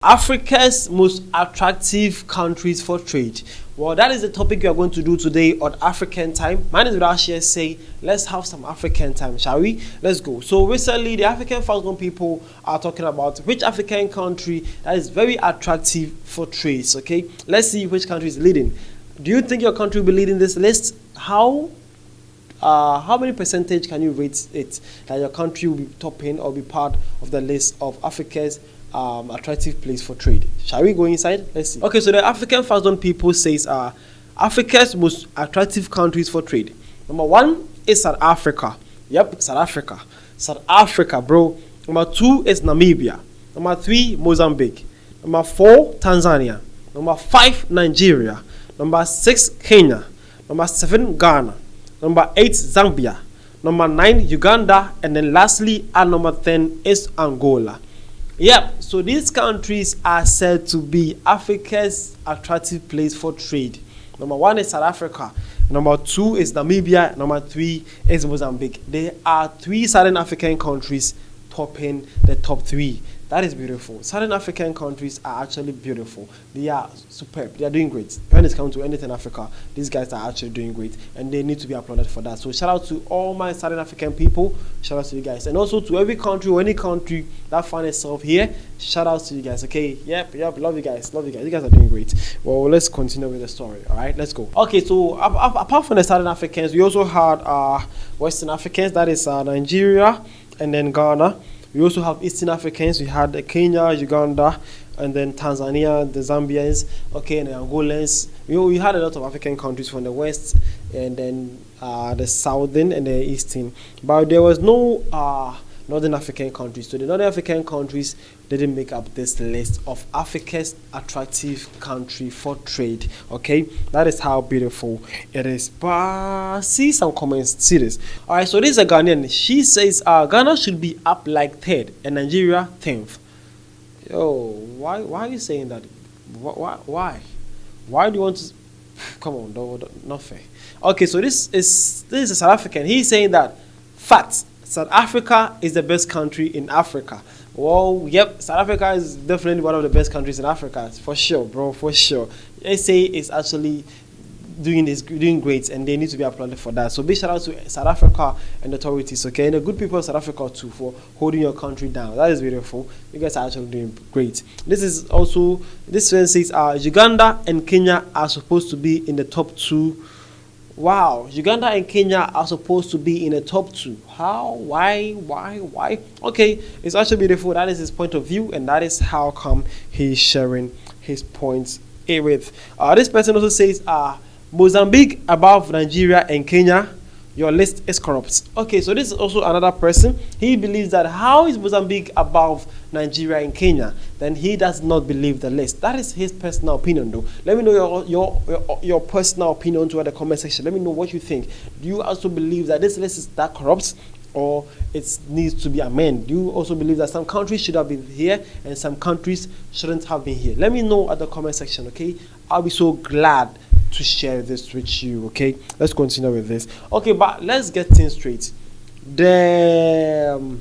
Africa's most attractive countries for trade. Well, that is the topic we are going to do today on African time. My name is Rashia. Say, let's have some African time, shall we? Let's go. So recently, the African Thousand people are talking about which African country that is very attractive for trades. Okay, let's see which country is leading. Do you think your country will be leading this list? How many percentage can you rate it that your country will be topping or be part of the list of Africa's attractive place for trade? Shall we go inside? Let's see. Okay, so the African Thousand people says Africa's most attractive countries for trade. Number 1 is South Africa. Yep, South Africa, bro. Number 2 is Namibia. Number 3, Mozambique. Number 4, Tanzania. Number 5, Nigeria. Number 6, Kenya. Number 7, Ghana. Number 8, Zambia. Number 9, Uganda. And then lastly, at number 10 is Angola. Yep, so these countries are said to be Africa's attractive place for trade. Number 1 is South Africa. Number 2 is Namibia. Number 3 is Mozambique. There are 3 Southern African countries topping the top 3. That is beautiful. Southern African countries are actually beautiful. They are superb. They are doing great. When it comes to anything Africa, these guys are actually doing great, and they need to be applauded for that. So shout out to all my Southern African people. Shout out to you guys, and also to every country or any country that finds itself here. Shout out to you guys. Okay. Yep. Love you guys. You guys are doing great. Well, let's continue with the story. All right. Let's go. Okay. So apart from the Southern Africans, we also had Western Africans. That is Nigeria and then Ghana. We also have Eastern Africans. We had Kenya, Uganda, and then Tanzania, the Zambians, okay, and the Angolans. We had a lot of African countries from the west, and then the southern and the eastern. But there was no northern African countries. So the northern African countries didn't make up this list of Africa's attractive country for trade. Okay, that is how beautiful it is. But see some comments. See this. All right, so this is a Ghanaian. She says Ghana should be up like 3rd and Nigeria 10th. Yo, why are you saying that? Why do you want to? Come on, not fair. Okay, so this is a South African. He's saying that facts. South Africa is the best country in Africa. Well, yep, South Africa is definitely one of the best countries in Africa, for sure, bro, for sure. SA is actually doing great, and they need to be applauded for that. So big shout out to South Africa and authorities, okay, and the good people of South Africa too for holding your country down. That is beautiful. You guys are actually doing great. This one says Uganda and Kenya are supposed to be in the top 2. Wow, Uganda and Kenya are supposed to be in the top 2. How? Why? Okay, it's actually beautiful. That is his point of view, and that is how come he's sharing his points with. This person also says, Mozambique above Nigeria and Kenya. Your list is corrupt. Okay, so this is also another person. He believes that how is Mozambique above Nigeria and Kenya? Then he does not believe the list. That is his personal opinion, though. Let me know your personal opinion to the comment section. Let me know what you think. Do you also believe that this list is that corrupt, or it needs to be amended? Do you also believe that some countries should have been here and some countries shouldn't have been here? Let me know at the comment section. Okay, I'll be so glad to share this with you. Okay, let's continue with this. Okay, but let's get things straight. The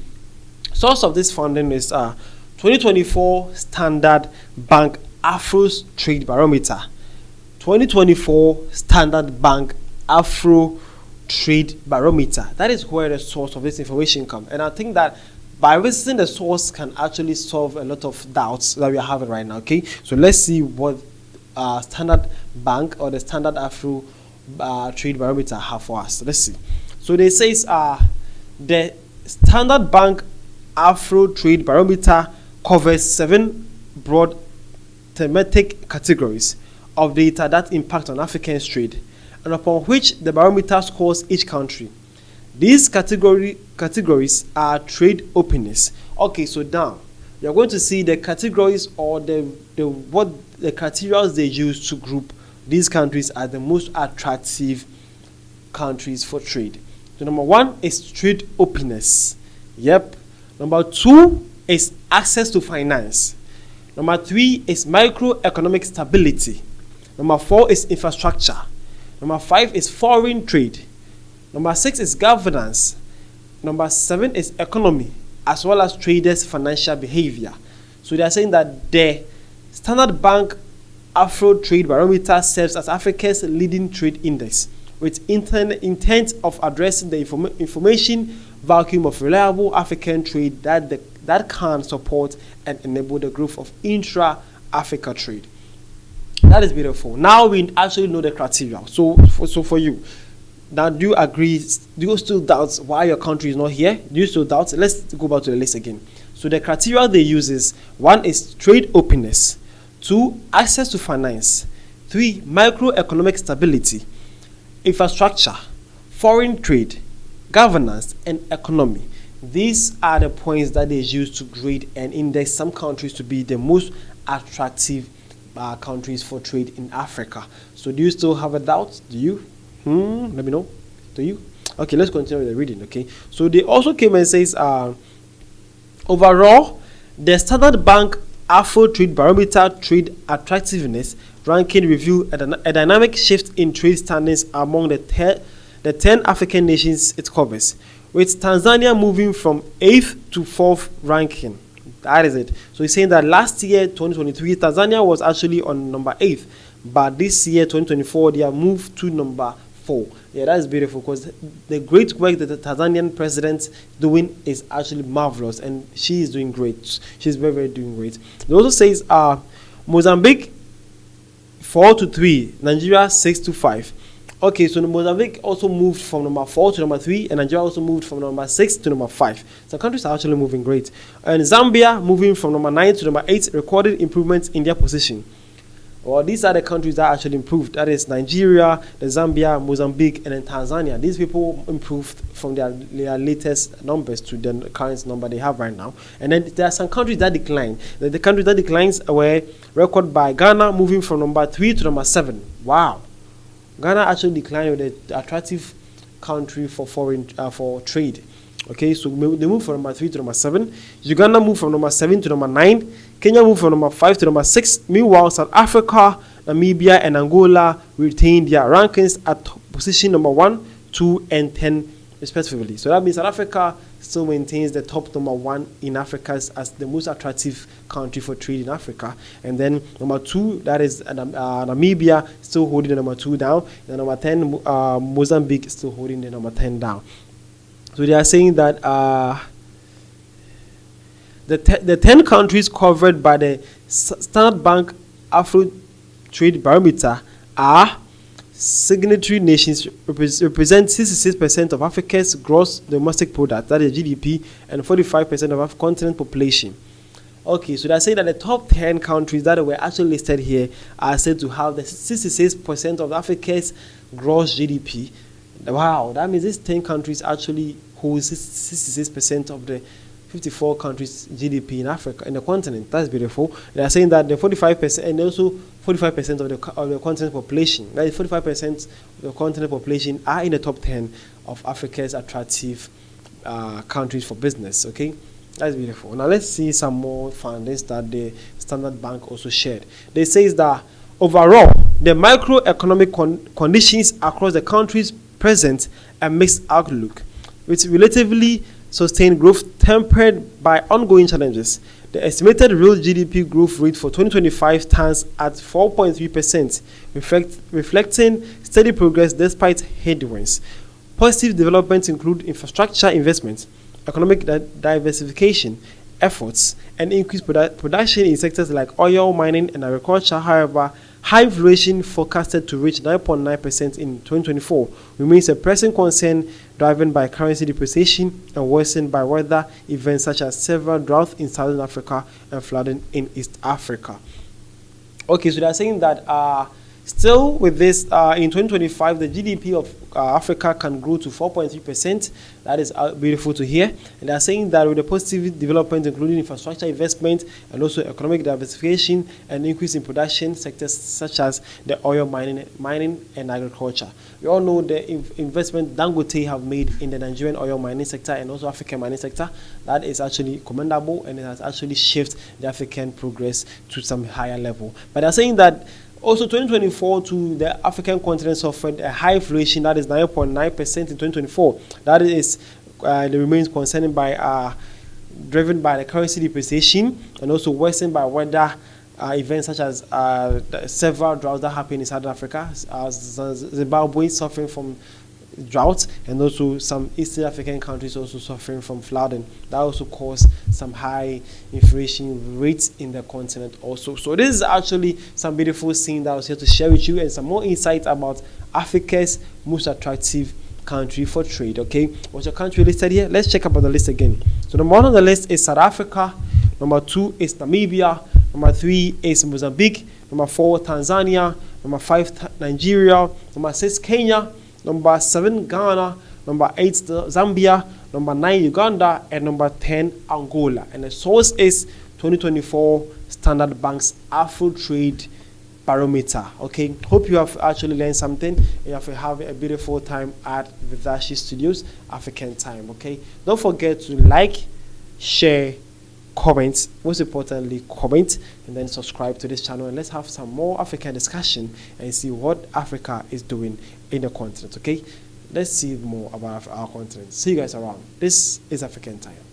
source of this funding is 2024 Standard Bank Afro Trade Barometer. 2024 Standard Bank Afro Trade Barometer. That is where the source of this information comes, and I think that by visiting the source can actually solve a lot of doubts that we are having right now. Okay, so let's see what Standard Bank or the Standard Afro Trade Barometer have for us. Let's see. So they says the Standard Bank Afro Trade Barometer covers 7 broad thematic categories of data that impact on African trade, and upon which the barometer scores each country. These categories are trade openness. Okay, so now you're going to see the categories or the criteria they use to group these countries as the most attractive countries for trade. So number 1 is trade openness. Yep. Number 2 is access to finance. Number 3 is microeconomic stability. Number 4 is infrastructure. Number 5 is foreign trade. Number 6 is governance. Number 7 is economy, as well as traders' financial behavior. So they are saying that the Standard Bank Afro Trade Barometer serves as Africa's leading trade index, with intent of addressing the information vacuum of reliable African trade that can support and enable the growth of intra-Africa trade. That is beautiful. Now we actually know the criteria. So for you, now do you agree? Do you still doubt why your country is not here? Do you still doubt? Let's go back to the list again. So the criteria they use is: 1 is trade openness, 2 access to finance, 3 microeconomic stability, infrastructure, foreign trade, governance, and economy. These are the points that they use to grade and index some countries to be the most attractive countries for trade in Africa. So do you still have a doubt? Do you? Let me know. Do you? Okay, let's continue with the reading. Okay, so they also came and says overall, the Standard Bank Afro Trade Barometer Trade Attractiveness ranking revealed a dynamic shift in trade standings among the 10 African nations it covers, with Tanzania moving from 8th to 4th ranking. That is it. So he's saying that last year, 2023, Tanzania was actually on number 8th, but this year, 2024, they have moved to number 4. Yeah, that is beautiful, because the great work that the Tanzanian president doing is actually marvelous, and she is doing great. She's very, very doing great. It also says Mozambique 4 to 3, Nigeria 6 to 5. Okay, so Mozambique also moved from number 4 to number 3, and Nigeria also moved from number 6 to number 5. So countries are actually moving great. And Zambia moving from number 9 to number 8 recorded improvements in their position. Well, these are the countries that actually improved. That is Nigeria, the Zambia, Mozambique, and then Tanzania. These people improved from their latest numbers to the current number they have right now. And then there are some countries that declined. The countries that declines were recorded by Ghana, moving from number 3 to number 7. Wow. Ghana actually declined with the attractive country for for trade. Okay, so they moved from number 3 to number 7. Uganda moved from number 7 to number 9. Kenya moved from number 5 to number 6. Meanwhile, South Africa, Namibia, and Angola retained their rankings at position number 1, 2, and 10 respectively. So that means South Africa still maintains the top number 1 in Africa as the most attractive country for trade in Africa. And then number 2, that is Namibia, still holding the number 2 down. And number 10, Mozambique, still holding the number 10 down. So they are saying that the 10 countries covered by the Standard Bank Afro Trade Barometer are signatory nations, represent 66% of Africa's gross domestic product, that is GDP, and 45% of Africa's continent population. Okay, so they're saying that the top 10 countries that were actually listed here are said to have the 66% of Africa's gross GDP. Wow, that means these 10 countries actually hold 66% of the 54 countries GDP in Africa, in the continent. That's beautiful. They are saying that the 45% and also 45% of the continent population, that is 45% of the continent population, are in the top 10 of Africa's attractive countries for business. Okay, that's beautiful. Now let's see some more findings that the Standard Bank also shared. They say that overall, the macroeconomic conditions across the countries present a mixed outlook, with relatively sustained growth tempered by ongoing challenges. The estimated real GDP growth rate for 2025 stands at 4.3%, reflecting steady progress despite headwinds. Positive developments include infrastructure investment, economic diversification efforts, and increased production in sectors like oil, mining, and agriculture. However, high inflation forecasted to reach 9.9% in 2024 remains a pressing concern, driven by currency depreciation and worsened by weather events such as severe droughts in Southern Africa and flooding in East Africa. Okay, so they are saying that still with this, in 2025, the GDP of Africa can grow to 4.3%. That is beautiful to hear. And they are saying that with the positive development, including infrastructure investment and also economic diversification and increase in production sectors such as the oil mining and agriculture. We all know the investment Dangote have made in the Nigerian oil mining sector and also African mining sector. That is actually commendable, and it has actually shifted the African progress to some higher level. But they are saying that also, 2024 to the African continent suffered a high inflation, that is 9.9% in 2024. That is, it remains concerning by driven by the currency depreciation and also worsened by weather events such as several droughts that happen in Southern Africa. Zimbabwe suffering from drought, and also some Eastern African countries also suffering from flooding. That also caused some high inflation rates in the continent also. So this is actually some beautiful scene that I was here to share with you, and some more insights about Africa's most attractive country for trade. Okay, what's your country listed here? Let's check about the list again. So number 1 on the list is South Africa. Number 2 is Namibia. Number 3 is Mozambique. Number 4 Tanzania. Number 5 Nigeria. Number 6 Kenya. Number 7 Ghana. Number 8 Zambia. Number 9 Uganda. And number 10 Angola. And the source is 2024 Standard Bank's Afro Trade Barometer. Okay, hope you have actually learned something, and you have a beautiful time at Vidashi Studios African Time. Okay, don't forget to like, share, comment, most importantly comment, and then subscribe to this channel, and let's have some more African discussion and see what Africa is doing in the continent. Okay, let's see more about our continent. See you guys around. This is African Time.